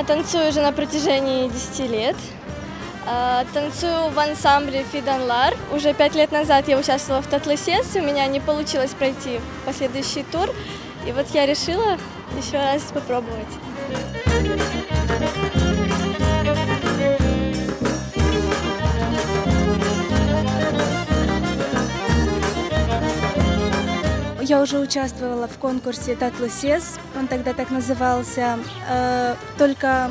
Я танцую уже на протяжении 10 лет. Танцую в ансамбле Фиданлар. Уже 5 лет назад я участвовала в Татлысес, у меня не получилось пройти последующий тур. И вот я решила еще раз попробовать. Я уже участвовала в конкурсе Татлысес, он тогда так назывался, только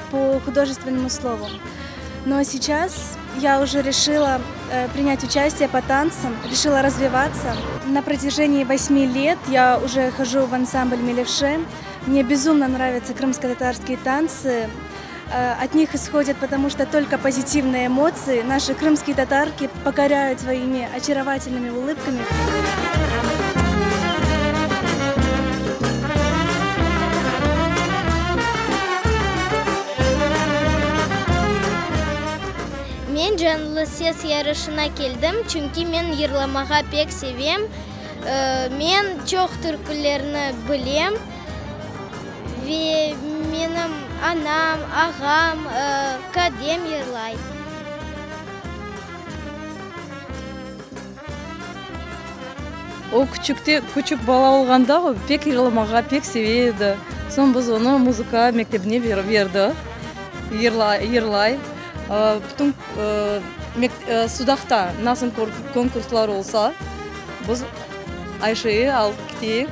по художественному слову. Но сейчас я уже решила принять участие по танцам, решила развиваться. На протяжении 8 лет я уже хожу в ансамбль Мелевше. Мне безумно нравятся крымско-татарские танцы. От них исходят, потому что только позитивные эмоции. Наши крымские татарки покоряют своими очаровательными улыбками. Мен Татлысес ярышына келдім, чүнки мен йырламаға пек севем. Мен чоқ түркілерні білем. Ве менің анам, ағам, кадем йырлай. О күчік бала болғанда пек йырламаға пек севеді. Сон біз оны музыка мектебіне берді. Йырлай. Бүтін судақта насын конкурслар олса, біз Айше'yi алып кетейік.